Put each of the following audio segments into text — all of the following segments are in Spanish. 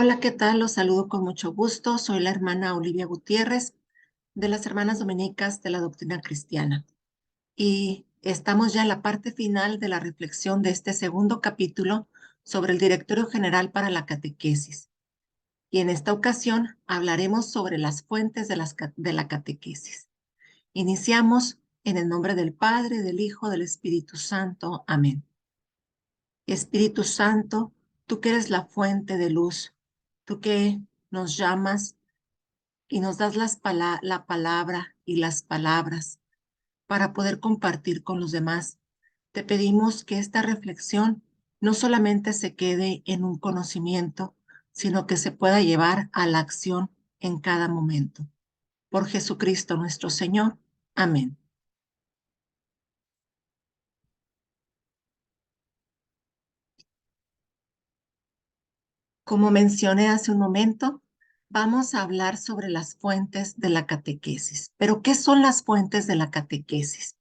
Hola, ¿qué tal? Los saludo con mucho gusto. Soy la hermana Olivia Gutiérrez de las Hermanas Dominicas de la Doctrina Cristiana. Y estamos ya en la parte final de la reflexión de este segundo capítulo sobre el Directorio General para la Catequesis. Y en esta ocasión hablaremos sobre las fuentes de la catequesis. Iniciamos en el nombre del Padre, del Hijo, del Espíritu Santo. Amén. Espíritu Santo, tú que eres la fuente de luz, tú que nos llamas y nos das la palabra y las palabras para poder compartir con los demás. Te pedimos que esta reflexión no solamente se quede en un conocimiento, sino que se pueda llevar a la acción en cada momento. Por Jesucristo nuestro Señor. Amén. Como mencioné hace un momento, vamos a hablar sobre las fuentes de la catequesis. Pero, ¿qué son las fuentes de la catequesis?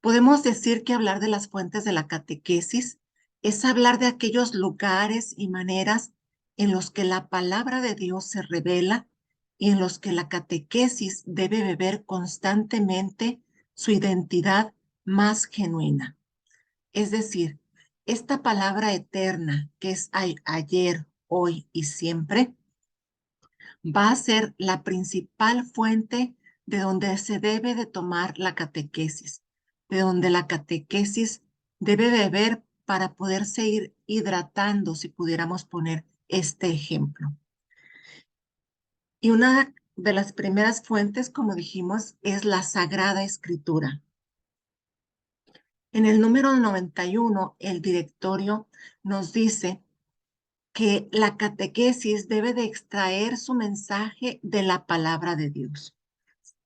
Podemos decir que hablar de las fuentes de la catequesis es hablar de aquellos lugares y maneras en los que la palabra de Dios se revela y en los que la catequesis debe beber constantemente su identidad más genuina. Es decir, esta palabra eterna que es ayer, hoy y siempre va a ser la principal fuente de donde se debe de tomar la catequesis, de donde la catequesis debe beber para poderse ir hidratando, si pudiéramos poner este ejemplo. Y una de las primeras fuentes, como dijimos, es la Sagrada Escritura. En el número 91, el directorio nos dice que la catequesis debe de extraer su mensaje de la palabra de Dios.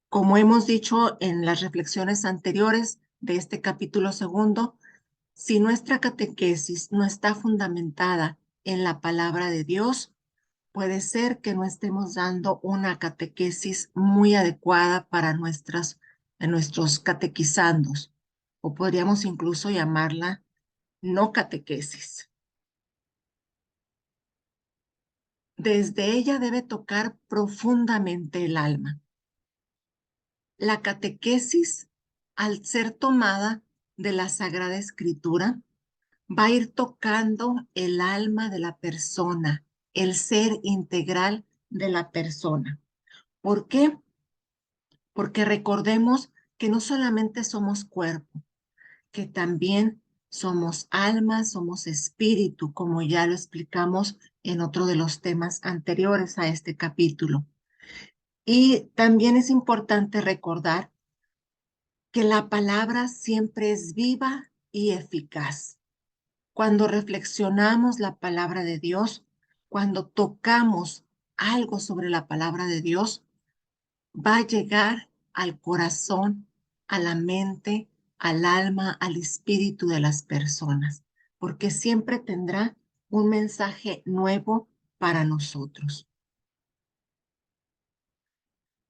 Como hemos dicho en las reflexiones anteriores de este capítulo segundo, si nuestra catequesis no está fundamentada en la palabra de Dios, puede ser que no estemos dando una catequesis muy adecuada para nuestros catequizandos, o podríamos incluso llamarla no catequesis. Desde ella debe tocar profundamente el alma. La catequesis, al ser tomada de la Sagrada Escritura, va a ir tocando el alma de la persona, el ser integral de la persona. ¿Por qué? Porque recordemos que no solamente somos cuerpo, que también somos alma, somos espíritu, como ya lo explicamos en otro de los temas anteriores a este capítulo. Y también es importante recordar que la palabra siempre es viva y eficaz. Cuando reflexionamos la palabra de Dios, cuando tocamos algo sobre la palabra de Dios, va a llegar al corazón, a la mente, al alma, al espíritu de las personas, porque siempre tendrá un mensaje nuevo para nosotros.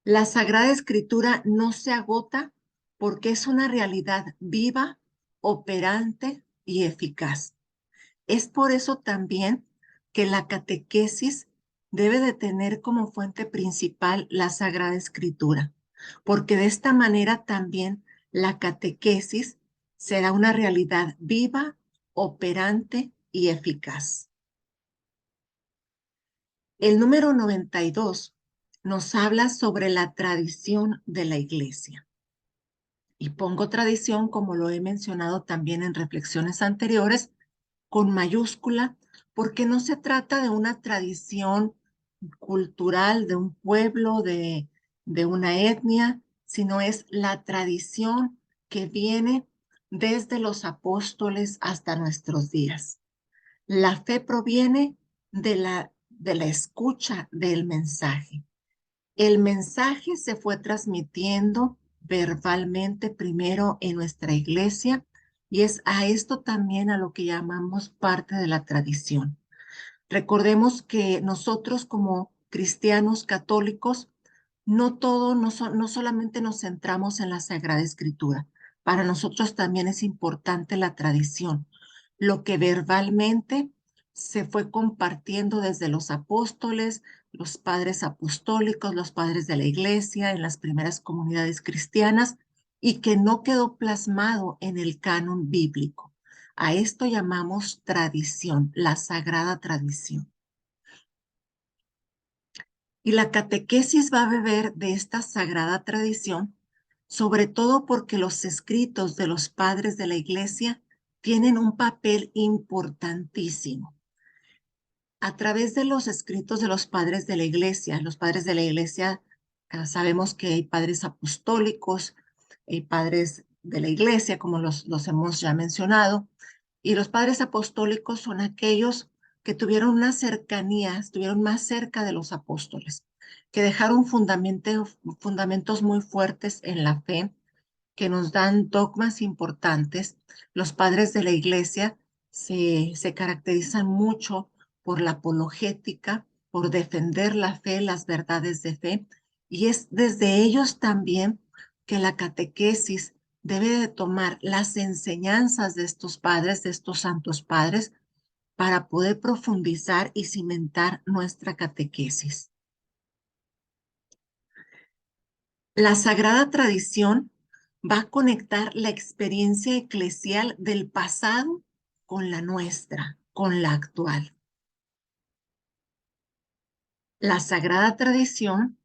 La Sagrada Escritura no se agota porque es una realidad viva, operante y eficaz. Es por eso también que la catequesis debe de tener como fuente principal la Sagrada Escritura, porque de esta manera también la catequesis será una realidad viva, operante y eficaz. El número 92 nos habla sobre la tradición de la Iglesia. Y pongo tradición, como lo he mencionado también en reflexiones anteriores, con mayúscula, porque no se trata de una tradición cultural de un pueblo, de una etnia, sino es la tradición que viene desde los apóstoles hasta nuestros días. La fe proviene de la escucha del mensaje. El mensaje se fue transmitiendo verbalmente primero en nuestra iglesia y es a esto también a lo que llamamos parte de la tradición. Recordemos que nosotros como cristianos católicos, no solamente nos centramos en la Sagrada Escritura, para nosotros también es importante la tradición, lo que verbalmente se fue compartiendo desde los apóstoles, los padres apostólicos, los padres de la iglesia, en las primeras comunidades cristianas, y que no quedó plasmado en el canon bíblico. A esto llamamos tradición, la sagrada tradición. Y la catequesis va a beber de esta sagrada tradición, sobre todo porque los escritos de los padres de la iglesia tienen un papel importantísimo. A través de los escritos de los padres de la iglesia, sabemos que hay padres apostólicos, hay padres de la iglesia, como los hemos ya mencionado, y los padres apostólicos son aquellos que tuvieron una cercanía, estuvieron más cerca de los apóstoles, que dejaron fundamentos muy fuertes en la fe, que nos dan dogmas importantes. Los padres de la iglesia se caracterizan mucho por la apologética, por defender la fe, las verdades de fe, y es desde ellos también que la catequesis debe de tomar las enseñanzas de estos padres, de estos santos padres, para poder profundizar y cimentar nuestra catequesis. La sagrada tradición va a conectar la experiencia eclesial del pasado con la nuestra, con la actual. La sagrada tradición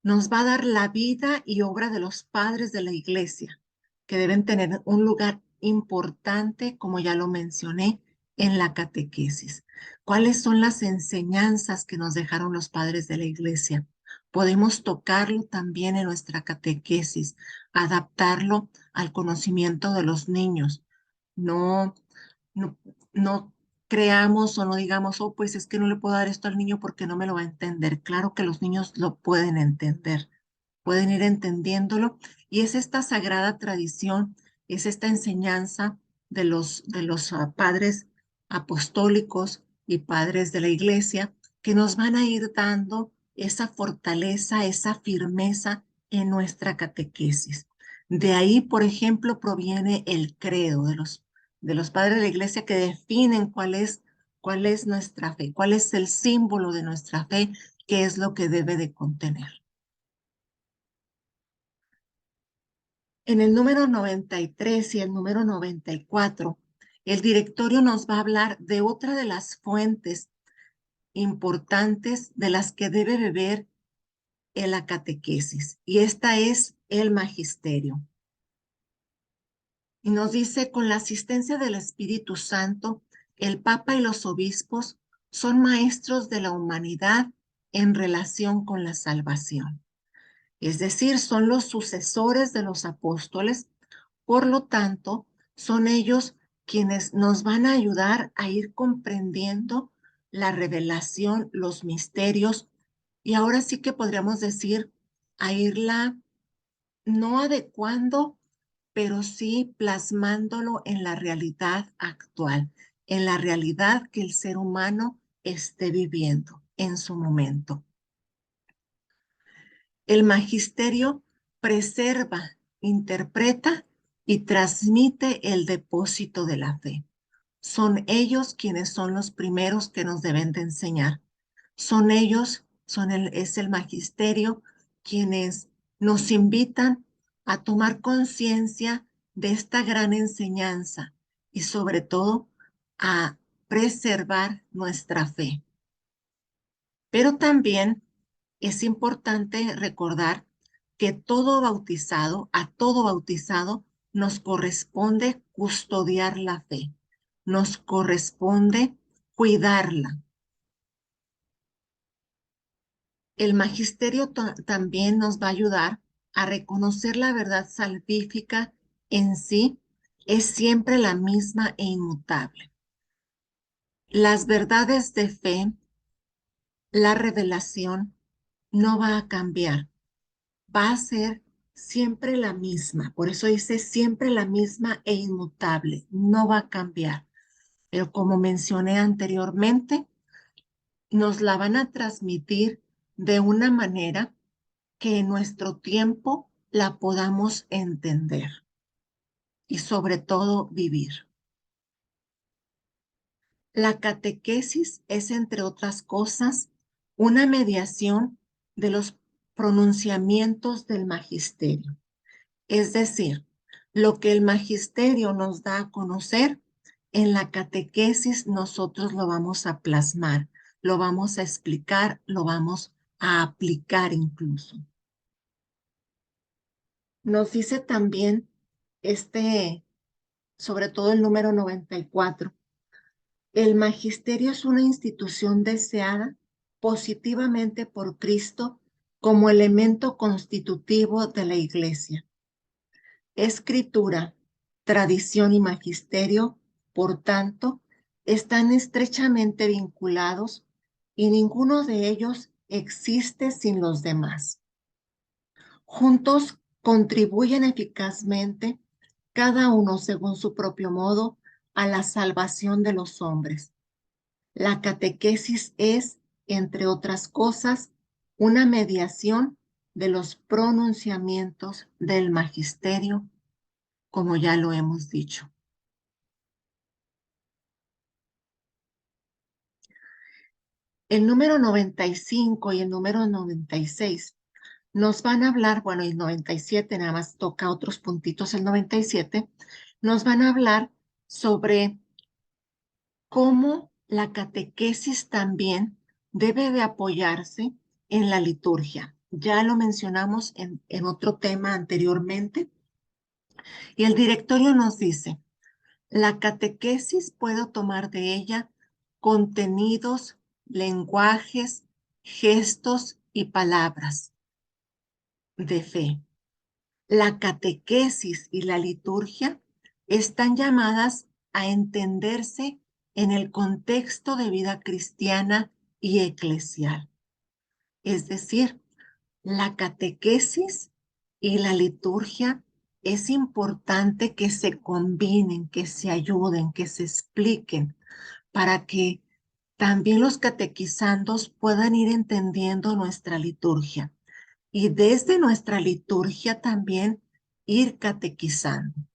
nos va a dar la vida y obra de los padres de la iglesia, que deben tener un lugar importante, como ya lo mencioné, en la catequesis. ¿Cuáles son las enseñanzas que nos dejaron los padres de la iglesia? Podemos tocarlo también en nuestra catequesis, adaptarlo al conocimiento de los niños. No, no, no creamos o no digamos, oh, pues es que no le puedo dar esto al niño porque no me lo va a entender. Claro que los niños lo pueden entender, pueden ir entendiéndolo, y es esta sagrada tradición, es esta enseñanza de los padres apostólicos y padres de la iglesia que nos van a ir dando esa fortaleza, esa firmeza en nuestra catequesis. De ahí, por ejemplo, proviene el credo de los padres de la iglesia, que definen cuál es nuestra fe, cuál es el símbolo de nuestra fe, qué es lo que debe de contener. En el número 93 y el número 94, el directorio nos va a hablar de otra de las fuentes importantes de las que debe beber en la catequesis, y esta es el magisterio. Y nos dice, con la asistencia del Espíritu Santo, el Papa y los obispos son maestros de la humanidad en relación con la salvación. Es decir, son los sucesores de los apóstoles. Por lo tanto, son ellos quienes nos van a ayudar a ir comprendiendo la revelación, los misterios, y ahora sí que podríamos decir a irla no adecuando, pero sí plasmándolo en la realidad actual, en la realidad que el ser humano esté viviendo en su momento. El magisterio preserva, interpreta y transmite el depósito de la fe. Son ellos quienes son los primeros que nos deben de enseñar. Son ellos, es el magisterio quienes nos invitan a tomar conciencia de esta gran enseñanza y sobre todo a preservar nuestra fe. Pero también es importante recordar que a todo bautizado nos corresponde custodiar la fe, nos corresponde cuidarla. El magisterio también nos va a ayudar a reconocer la verdad salvífica en sí, es siempre la misma e inmutable. Las verdades de fe, la revelación, no va a cambiar, va a ser siempre la misma. Por eso dice siempre la misma e inmutable, no va a cambiar. Pero como mencioné anteriormente, nos la van a transmitir de una manera que en nuestro tiempo la podamos entender y sobre todo vivir. La catequesis es, entre otras cosas, una mediación de los pronunciamientos del magisterio. Es decir, lo que el magisterio nos da a conocer, en la catequesis nosotros lo vamos a plasmar, lo vamos a explicar, lo vamos a aplicar incluso. Nos dice también sobre todo el número 94, el magisterio es una institución deseada positivamente por Cristo como elemento constitutivo de la Iglesia. Escritura, tradición y magisterio, por tanto, están estrechamente vinculados y ninguno de ellos existe sin los demás. Juntos contribuyen eficazmente, cada uno según su propio modo, a la salvación de los hombres. La catequesis es, entre otras cosas, una mediación de los pronunciamientos del magisterio, como ya lo hemos dicho. El número 95 y el número 96 nos van a hablar, bueno, el 97 nada más toca otros puntitos, el 97, nos van a hablar sobre cómo la catequesis también debe de apoyarse en la liturgia. Ya lo mencionamos en otro tema anteriormente, y el directorio nos dice, la catequesis puede tomar de ella contenidos, lenguajes, gestos y palabras de fe. La catequesis y la liturgia están llamadas a entenderse en el contexto de vida cristiana y eclesial. Es decir, la catequesis y la liturgia es importante que se combinen, que se ayuden, que se expliquen, para que también los catequizandos puedan ir entendiendo nuestra liturgia y desde nuestra liturgia también ir catequizando.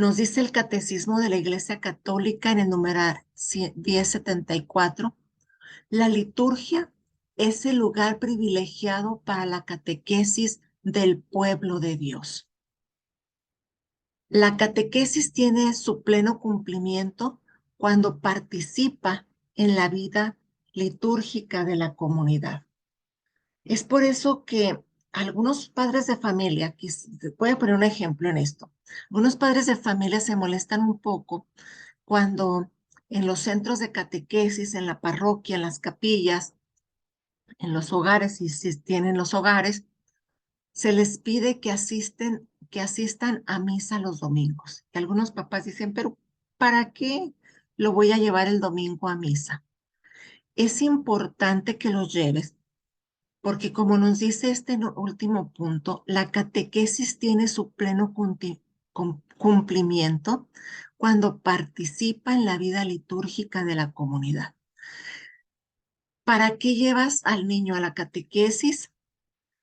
Nos dice el Catecismo de la Iglesia Católica en el numeral 1074, la liturgia es el lugar privilegiado para la catequesis del pueblo de Dios. La catequesis tiene su pleno cumplimiento cuando participa en la vida litúrgica de la comunidad. Es por eso que algunos padres de familia, aquí voy a poner un ejemplo en esto, algunos padres de familia se molestan un poco cuando en los centros de catequesis, en la parroquia, en las capillas, en los hogares, y si tienen los hogares, se les pide que asistan a misa los domingos. Y algunos papás dicen, pero ¿para qué lo voy a llevar el domingo a misa? Es importante que los lleves porque como nos dice este último punto, la catequesis tiene su pleno cumplimiento cuando participa en la vida litúrgica de la comunidad. ¿Para qué llevas al niño a la catequesis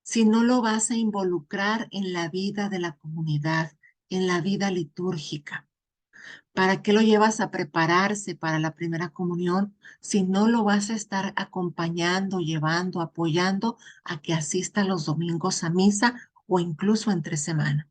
si no lo vas a involucrar en la vida de la comunidad, en la vida litúrgica? ¿Para qué lo llevas a prepararse para la primera comunión si no lo vas a estar acompañando, llevando, apoyando a que asista los domingos a misa o incluso entre semana?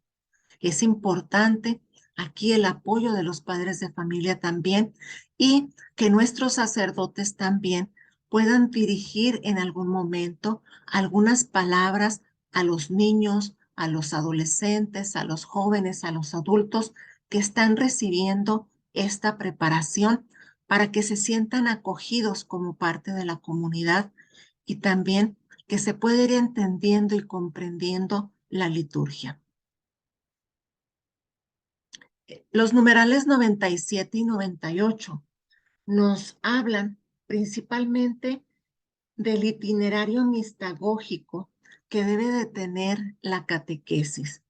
Es importante aquí el apoyo de los padres de familia también y que nuestros sacerdotes también puedan dirigir en algún momento algunas palabras a los niños, a los adolescentes, a los jóvenes, a los adultos que están recibiendo esta preparación para que se sientan acogidos como parte de la comunidad y también que se pueda ir entendiendo y comprendiendo la liturgia. Los numerales 97 y 98 nos hablan principalmente del itinerario mistagógico que debe de tener la catequesis.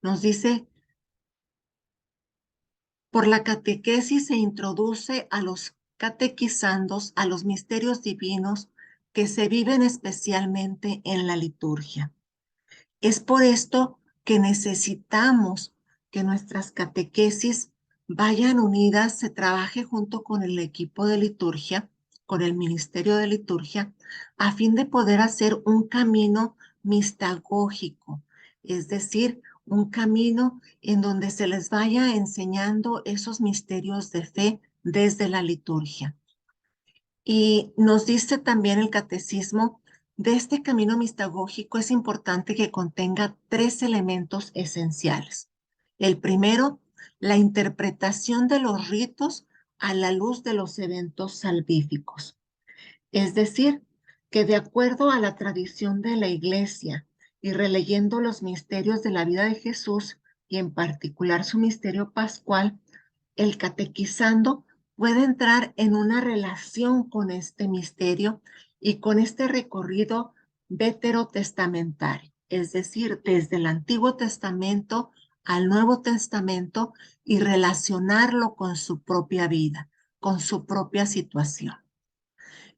Nos dice, por la catequesis se introduce a los catequizandos a los misterios divinos que se viven especialmente en la liturgia. Es por esto que necesitamos que nuestras catequesis vayan unidas, se trabaje junto con el equipo de liturgia, con el Ministerio de Liturgia, a fin de poder hacer un camino mistagógico, es decir, un camino en donde se les vaya enseñando esos misterios de fe desde la liturgia. Y nos dice también el catecismo, de este camino mistagógico es importante que contenga tres elementos esenciales. El primero, la interpretación de los ritos a la luz de los eventos salvíficos. Es decir, que de acuerdo a la tradición de la Iglesia y releyendo los misterios de la vida de Jesús y en particular su misterio pascual, el catequizando puede entrar en una relación con este misterio y con este recorrido veterotestamentario, es decir, desde el Antiguo Testamento al Nuevo Testamento y relacionarlo con su propia vida, con su propia situación.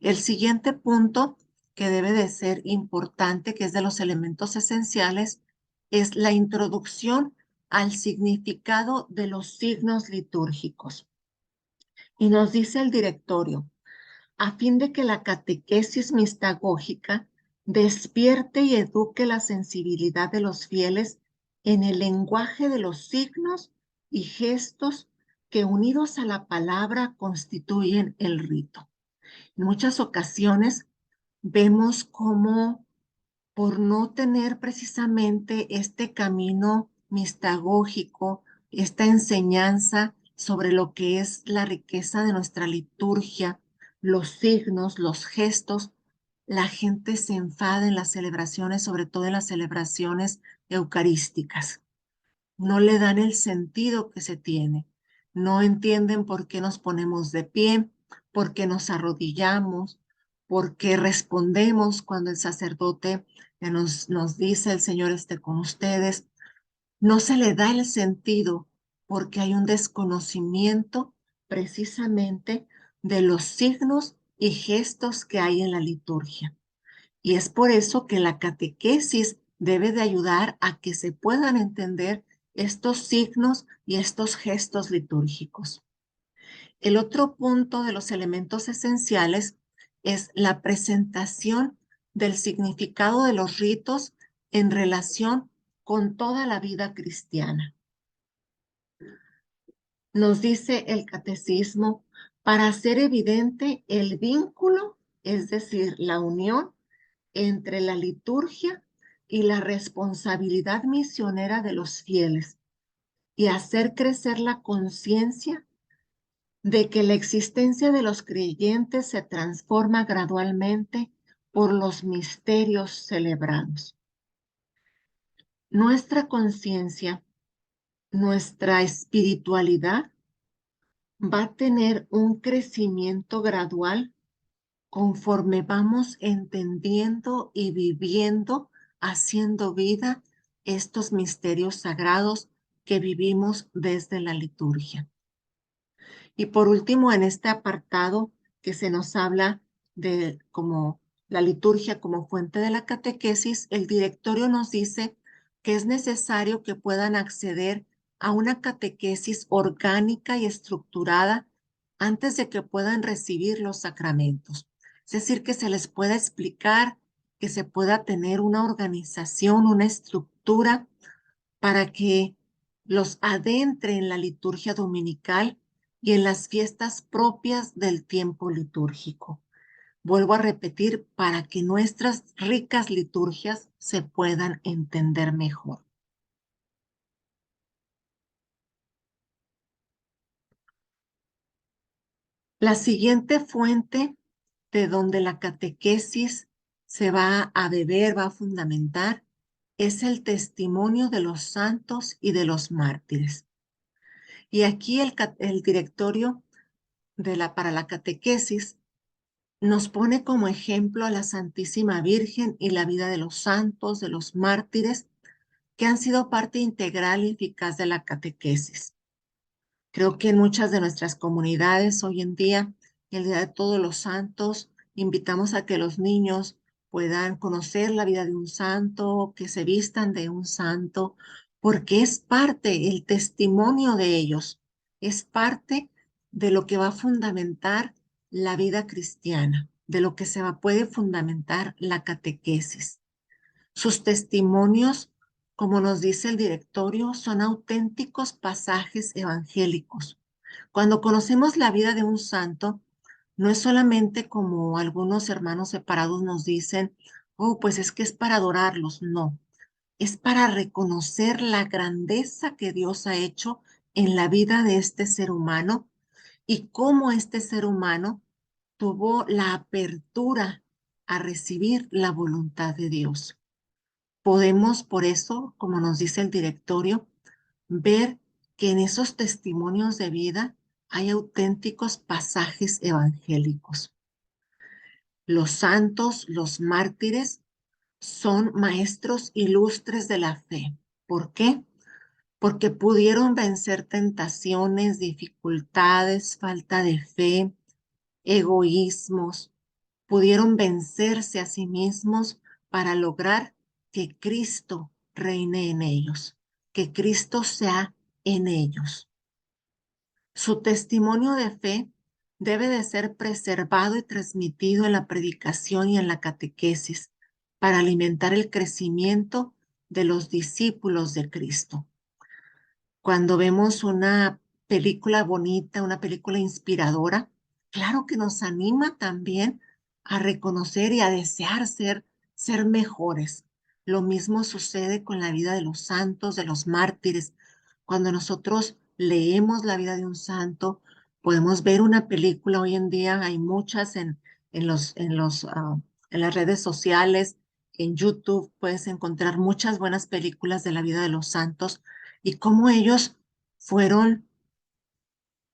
El siguiente punto que debe de ser importante, que es de los elementos esenciales, es la introducción al significado de los signos litúrgicos. Y nos dice el directorio, a fin de que la catequesis mistagógica despierte y eduque la sensibilidad de los fieles en el lenguaje de los signos y gestos que unidos a la palabra constituyen el rito. En muchas ocasiones vemos cómo por no tener precisamente este camino mistagógico, esta enseñanza sobre lo que es la riqueza de nuestra liturgia, los signos, los gestos, la gente se enfada en las celebraciones, sobre todo en las celebraciones eucarísticas. No le dan el sentido que se tiene. No entienden por qué nos ponemos de pie, por qué nos arrodillamos, por qué respondemos cuando el sacerdote nos dice el Señor esté con ustedes. No se le da el sentido porque hay un desconocimiento precisamente de los signos y gestos que hay en la liturgia. Y es por eso que la catequesis debe de ayudar a que se puedan entender estos signos y estos gestos litúrgicos. El otro punto de los elementos esenciales es la presentación del significado de los ritos en relación con toda la vida cristiana. Nos dice el catecismo, para hacer evidente el vínculo, es decir, la unión entre la liturgia y la responsabilidad misionera de los fieles y hacer crecer la conciencia de que la existencia de los creyentes se transforma gradualmente por los misterios celebrados. Nuestra conciencia, nuestra espiritualidad va a tener un crecimiento gradual conforme vamos entendiendo y viviendo, haciendo vida estos misterios sagrados que vivimos desde la liturgia. Y por último, en este apartado que se nos habla de como la liturgia como fuente de la catequesis, el directorio nos dice que es necesario que puedan acceder a una catequesis orgánica y estructurada antes de que puedan recibir los sacramentos. Es decir, que se les pueda explicar, que se pueda tener una organización, una estructura para que los adentre en la liturgia dominical y en las fiestas propias del tiempo litúrgico. Vuelvo a repetir, para que nuestras ricas liturgias se puedan entender mejor. La siguiente fuente de donde la catequesis se va a beber, va a fundamentar, es el testimonio de los santos y de los mártires. Y aquí el directorio para la catequesis nos pone como ejemplo a la Santísima Virgen y la vida de los santos, de los mártires, que han sido parte integral y eficaz de la catequesis. Creo que en muchas de nuestras comunidades hoy en día, el Día de Todos los Santos, invitamos a que los niños puedan conocer la vida de un santo, que se vistan de un santo, porque es parte, el testimonio de ellos, es parte de lo que va a fundamentar la vida cristiana, de lo que puede fundamentar la catequesis. Sus testimonios, como nos dice el directorio, son auténticos pasajes evangélicos. Cuando conocemos la vida de un santo, no es solamente como algunos hermanos separados nos dicen, oh, pues es que es para adorarlos. No, es para reconocer la grandeza que Dios ha hecho en la vida de este ser humano y cómo este ser humano tuvo la apertura a recibir la voluntad de Dios. Podemos, por eso, como nos dice el directorio, ver que en esos testimonios de vida hay auténticos pasajes evangélicos. Los santos, los mártires, son maestros ilustres de la fe. ¿Por qué? Porque pudieron vencer tentaciones, dificultades, falta de fe, egoísmos, pudieron vencerse a sí mismos para lograr que Cristo reine en ellos, que Cristo sea en ellos. Su testimonio de fe debe de ser preservado y transmitido en la predicación y en la catequesis para alimentar el crecimiento de los discípulos de Cristo. Cuando vemos una película bonita, una película inspiradora, claro que nos anima también a reconocer y a desear ser mejores. Lo mismo sucede con la vida de los santos, de los mártires. Cuando nosotros leemos la vida de un santo, podemos ver una película. Hoy en día hay muchas en las redes sociales, en YouTube puedes encontrar muchas buenas películas de la vida de los santos y cómo ellos fueron,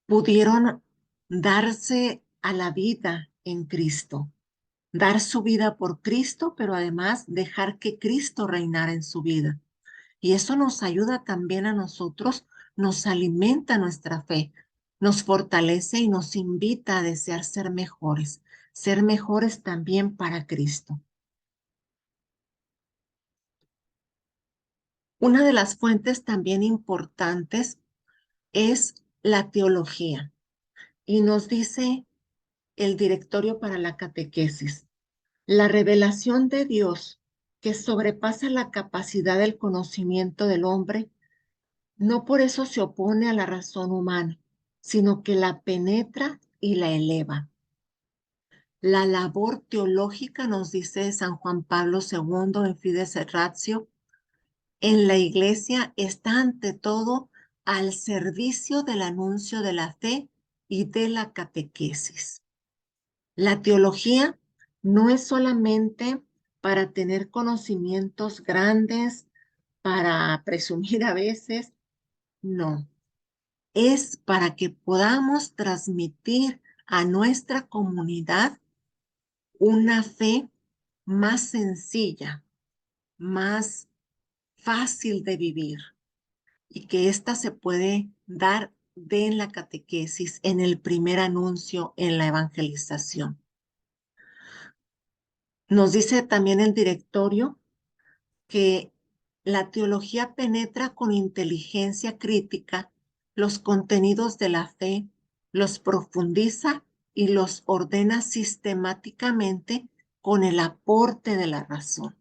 pudieron darse a la vida en Cristo, dar su vida por Cristo, pero además dejar que Cristo reinara en su vida. Y eso nos ayuda también a nosotros, nos alimenta nuestra fe, nos fortalece y nos invita a desear ser mejores también para Cristo. Una de las fuentes también importantes es la teología. Y nos dice el directorio para la catequesis, la revelación de Dios que sobrepasa la capacidad del conocimiento del hombre, no por eso se opone a la razón humana, sino que la penetra y la eleva. La labor teológica, nos dice San Juan Pablo II en Fides et Ratio, en la iglesia está ante todo al servicio del anuncio de la fe y de la catequesis. La teología no es solamente para tener conocimientos grandes, para presumir a veces, no, es para que podamos transmitir a nuestra comunidad una fe más sencilla, más fácil de vivir y que ésta se puede dar en la catequesis, en el primer anuncio, en la evangelización. Nos dice también el directorio que la teología penetra con inteligencia crítica los contenidos de la fe, los profundiza y los ordena sistemáticamente con el aporte de la razón.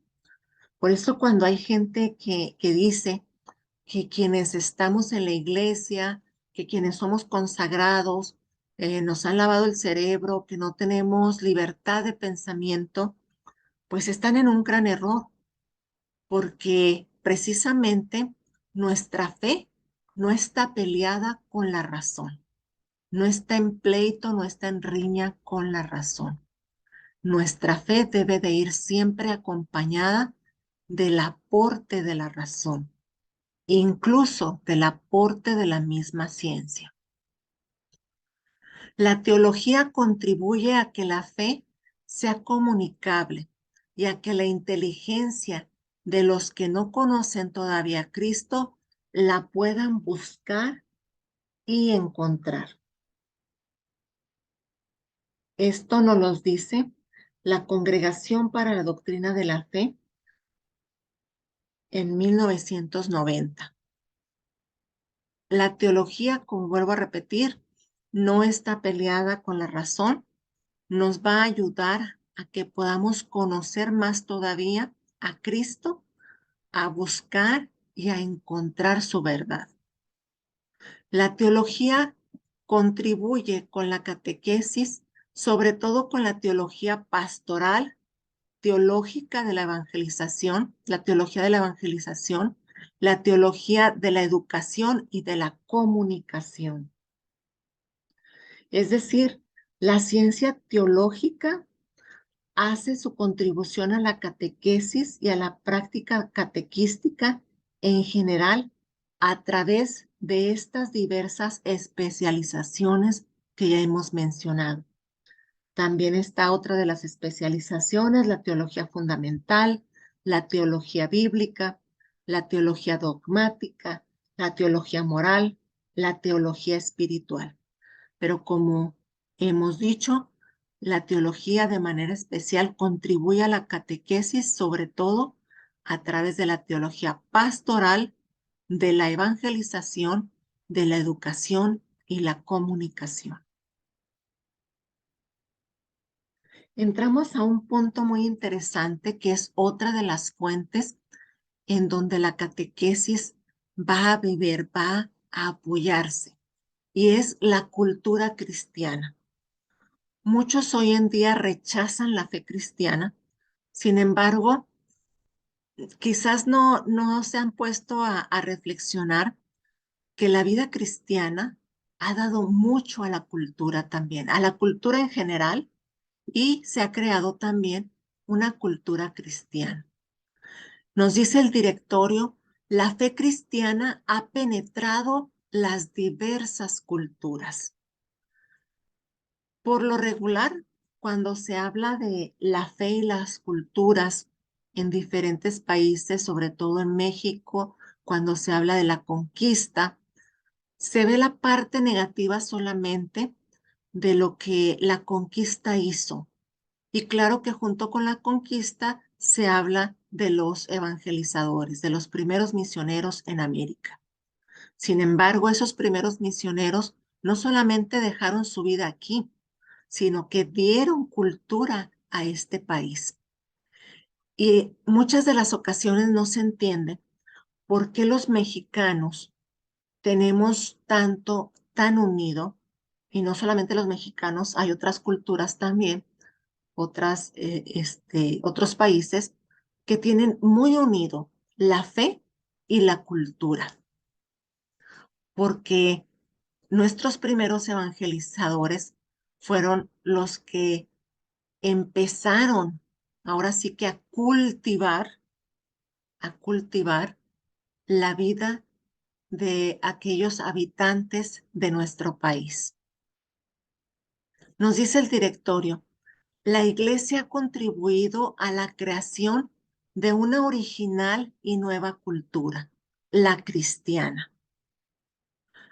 Por eso cuando hay gente que dice que quienes estamos en la iglesia, que quienes somos consagrados, nos han lavado el cerebro, que no tenemos libertad de pensamiento, pues están en un gran error, porque precisamente nuestra fe no está peleada con la razón, no está en pleito, no está en riña con la razón. Nuestra fe debe de ir siempre acompañada del aporte de la razón, incluso del aporte de la misma ciencia. La teología contribuye a que la fe sea comunicable y a que la inteligencia de los que no conocen todavía a Cristo la puedan buscar y encontrar. Esto nos lo dice la Congregación para la Doctrina de la Fe en 1990. La teología, como vuelvo a repetir, no está peleada con la razón, nos va a ayudar a que podamos conocer más todavía a Cristo, a buscar y a encontrar su verdad. La teología contribuye con la catequesis, sobre todo con la teología pastoral, teológica de la evangelización, la teología de la evangelización, la teología de la educación y de la comunicación. Es decir, la ciencia teológica hace su contribución a la catequesis y a la práctica catequística en general a través de estas diversas especializaciones que ya hemos mencionado. También está otra de las especializaciones, la teología fundamental, la teología bíblica, la teología dogmática, la teología moral, la teología espiritual. Pero como hemos dicho, la teología de manera especial contribuye a la catequesis, sobre todo a través de la teología pastoral, de la evangelización, de la educación y la comunicación. Entramos a un punto muy interesante que es otra de las fuentes en donde la catequesis va a vivir, va a apoyarse, y es la cultura cristiana. Muchos hoy en día rechazan la fe cristiana, sin embargo, quizás no se han puesto a reflexionar que la vida cristiana ha dado mucho a la cultura también, a la cultura en general, y se ha creado también una cultura cristiana. Nos dice el directorio, la fe cristiana ha penetrado las diversas culturas. Por lo regular, cuando se habla de la fe y las culturas en diferentes países, sobre todo en México, cuando se habla de la conquista, se ve la parte negativa solamente de lo que la conquista hizo. Y claro que junto con la conquista se habla de los evangelizadores, de los primeros misioneros en América. Sin embargo, esos primeros misioneros no solamente dejaron su vida aquí, sino que dieron cultura a este país. Y muchas de las ocasiones no se entiende por qué los mexicanos tenemos tan unido, y no solamente los mexicanos, hay otras culturas también, otros países que tienen muy unido la fe y la cultura, porque nuestros primeros evangelizadores fueron los que empezaron ahora sí que a cultivar la vida de aquellos habitantes de nuestro país. Nos dice el directorio, la Iglesia ha contribuido a la creación de una original y nueva cultura, la cristiana.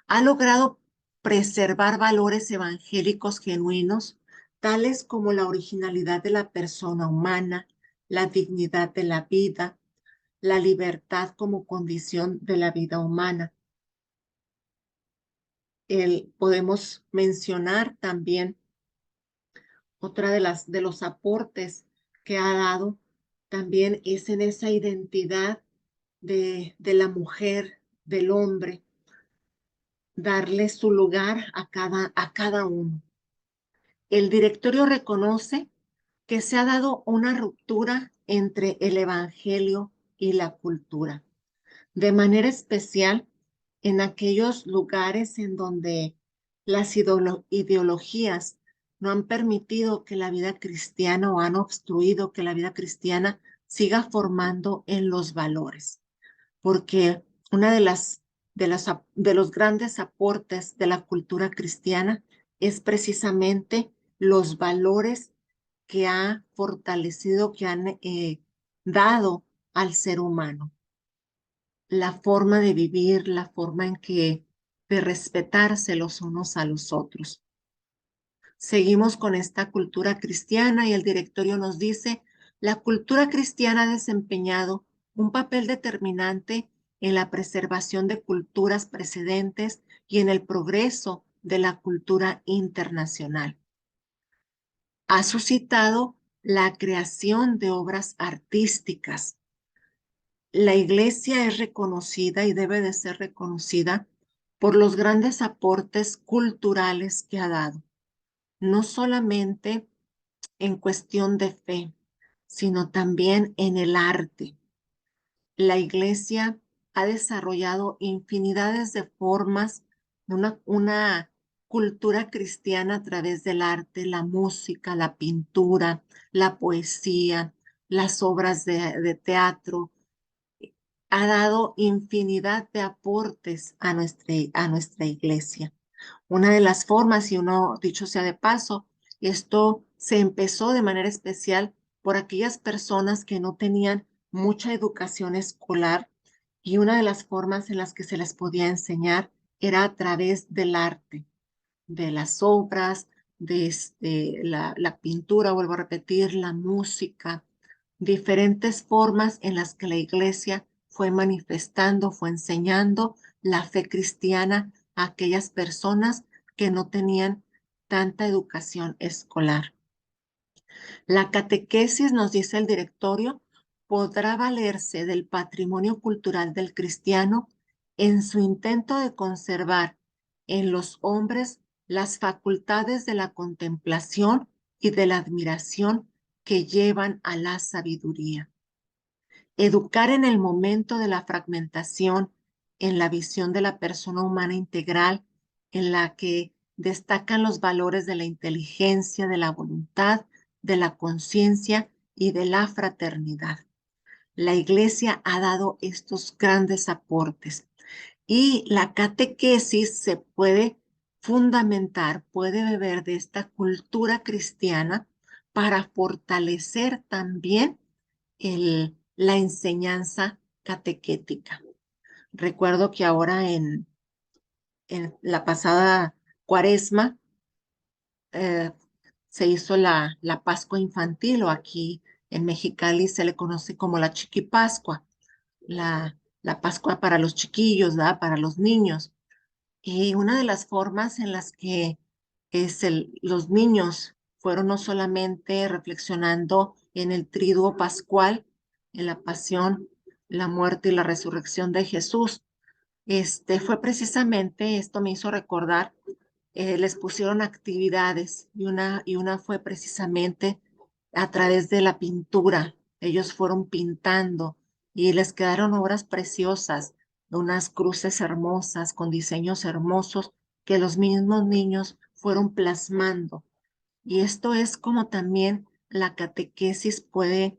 Ha logrado preservar valores evangélicos genuinos, tales como la originalidad de la persona humana, la dignidad de la vida, la libertad como condición de la vida humana. Podemos mencionar también otra de los aportes que ha dado también es en esa identidad de la mujer, del hombre, darle su lugar a cada uno. El directorio reconoce que se ha dado una ruptura entre el evangelio y la cultura, de manera especial en aquellos lugares en donde las ideologías no han permitido que la vida cristiana o han obstruido que la vida cristiana siga formando en los valores, porque una de los grandes aportes de la cultura cristiana es precisamente los valores que ha fortalecido, que han dado al ser humano, la forma de vivir, la forma en que de respetarse los unos a los otros. Seguimos con esta cultura cristiana y el directorio nos dice, la cultura cristiana ha desempeñado un papel determinante en la preservación de culturas precedentes y en el progreso de la cultura internacional. Ha suscitado la creación de obras artísticas. La Iglesia es reconocida y debe de ser reconocida por los grandes aportes culturales que ha dado, no solamente en cuestión de fe, sino también en el arte. La Iglesia ha desarrollado infinidades de formas, una cultura cristiana a través del arte, la música, la pintura, la poesía, las obras de teatro. Ha dado infinidad de aportes a nuestra Iglesia. Una de las formas, y uno, dicho sea de paso, esto se empezó de manera especial por aquellas personas que no tenían mucha educación escolar, y una de las formas en las que se les podía enseñar era a través del arte, de las obras, de la pintura, vuelvo a repetir, la música, diferentes formas en las que la Iglesia fue manifestando, fue enseñando la fe cristiana a aquellas personas que no tenían tanta educación escolar. La catequesis, nos dice el directorio, podrá valerse del patrimonio cultural del cristiano en su intento de conservar en los hombres las facultades de la contemplación y de la admiración que llevan a la sabiduría. Educar en el momento de la fragmentación, en la visión de la persona humana integral, en la que destacan los valores de la inteligencia, de la voluntad, de la conciencia y de la fraternidad. La Iglesia ha dado estos grandes aportes y la catequesis se puede fundamentar, puede beber de esta cultura cristiana para fortalecer también la enseñanza catequética. Recuerdo que ahora en la pasada Cuaresma eh, se hizo la Pascua Infantil, o aquí en Mexicali se le conoce como la Chiquipascua, la Pascua para los chiquillos, ¿verdad? Para los niños. Y una de las formas en las que los niños fueron no solamente reflexionando en el triduo pascual, en la pasión, la muerte y la resurrección de Jesús, fue precisamente, esto me hizo recordar, les pusieron actividades y una fue precisamente a través de la pintura. Ellos fueron pintando y les quedaron obras preciosas, unas cruces hermosas con diseños hermosos que los mismos niños fueron plasmando. Y esto es como también la catequesis puede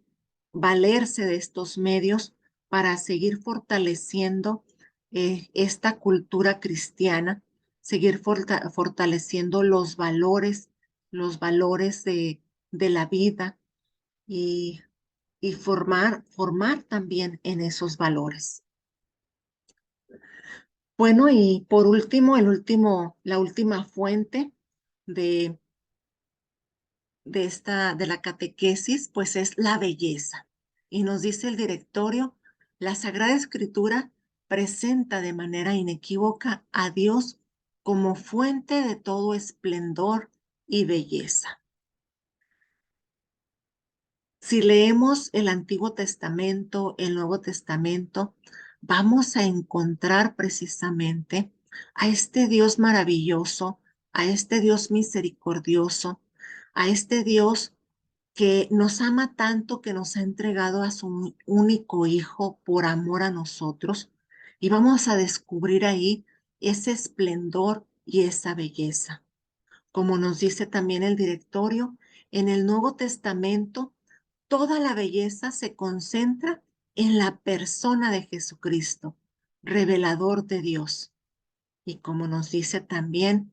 valerse de estos medios para seguir fortaleciendo esta cultura cristiana, seguir fortaleciendo los valores de la vida y, y formar también en esos valores. Bueno, y por último, la última fuente de de la catequesis, pues es la belleza. Y nos dice el directorio, la Sagrada Escritura presenta de manera inequívoca a Dios como fuente de todo esplendor y belleza. Si leemos el Antiguo Testamento, el Nuevo Testamento, vamos a encontrar precisamente a este Dios maravilloso, a este Dios misericordioso, a este Dios que nos ama tanto que nos ha entregado a su único Hijo por amor a nosotros, y vamos a descubrir ahí ese esplendor y esa belleza. Como nos dice también el directorio, en el Nuevo Testamento toda la belleza se concentra en la persona de Jesucristo, revelador de Dios. Y como nos dice también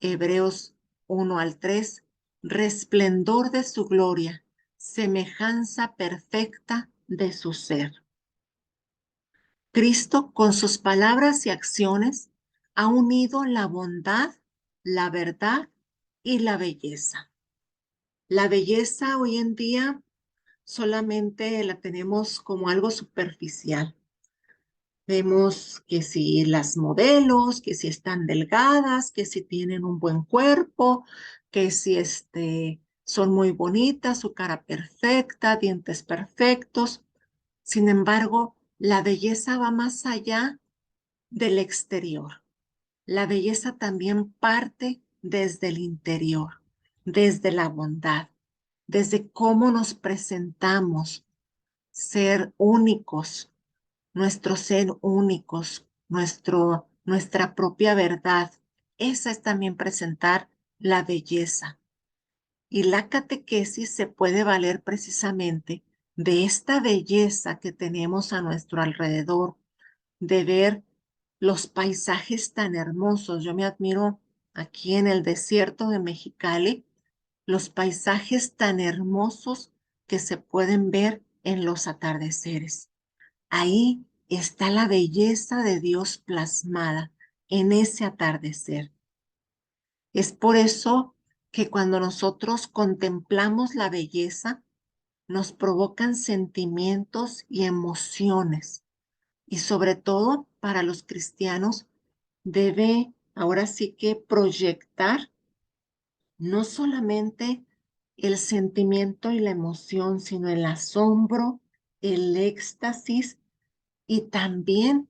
Hebreos 1 al 3, resplendor de su gloria, semejanza perfecta de su ser. Cristo, con sus palabras y acciones, ha unido la bondad, la verdad y la belleza. La belleza hoy en día solamente la tenemos como algo superficial. Vemos que si las modelos, que si están delgadas, que si tienen un buen cuerpo, que si son muy bonitas, su cara perfecta, dientes perfectos. Sin embargo, la belleza va más allá del exterior. La belleza también parte desde el interior, desde la bondad, desde cómo nos presentamos, ser únicos, nuestro ser únicos, nuestra propia verdad. Esa es también presentar la belleza. Y la catequesis se puede valer precisamente de esta belleza que tenemos a nuestro alrededor, de ver los paisajes tan hermosos. Yo me admiro aquí en el desierto de Mexicali, los paisajes tan hermosos que se pueden ver en los atardeceres. Ahí está la belleza de Dios plasmada en ese atardecer. Es por eso que cuando nosotros contemplamos la belleza, nos provocan sentimientos y emociones. Y sobre todo para los cristianos debe ahora sí que proyectar no solamente el sentimiento y la emoción, sino el asombro, el éxtasis y también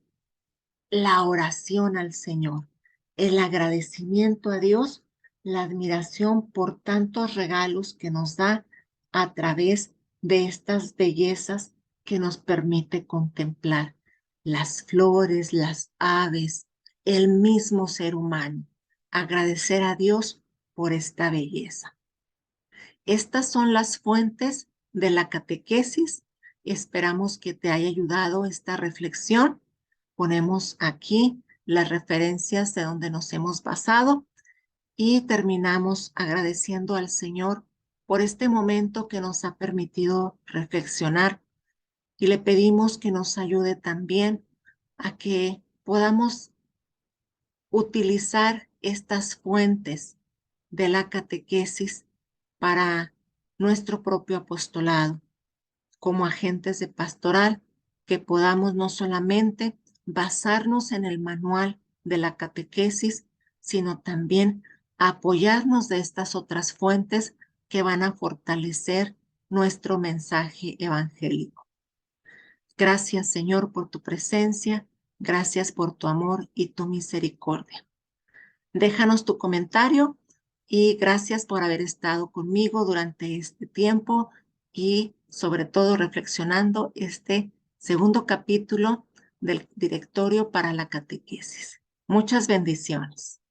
la oración al Señor, el agradecimiento a Dios, la admiración por tantos regalos que nos da a través de estas bellezas que nos permite contemplar, las flores, las aves, el mismo ser humano. Agradecer a Dios por esta belleza. Estas son las fuentes de la catequesis. Esperamos que te haya ayudado esta reflexión. Ponemos aquí las referencias de donde nos hemos basado y terminamos agradeciendo al Señor por este momento que nos ha permitido reflexionar y le pedimos que nos ayude también a que podamos utilizar estas fuentes de la catequesis para nuestro propio apostolado como agentes de pastoral, que podamos no solamente basarnos en el manual de la catequesis, sino también apoyarnos de estas otras fuentes que van a fortalecer nuestro mensaje evangélico. Gracias, Señor, por tu presencia, gracias por tu amor y tu misericordia. Déjanos tu comentario y gracias por haber estado conmigo durante este tiempo y sobre todo reflexionando este segundo capítulo del Directorio para la Catequesis. Muchas bendiciones.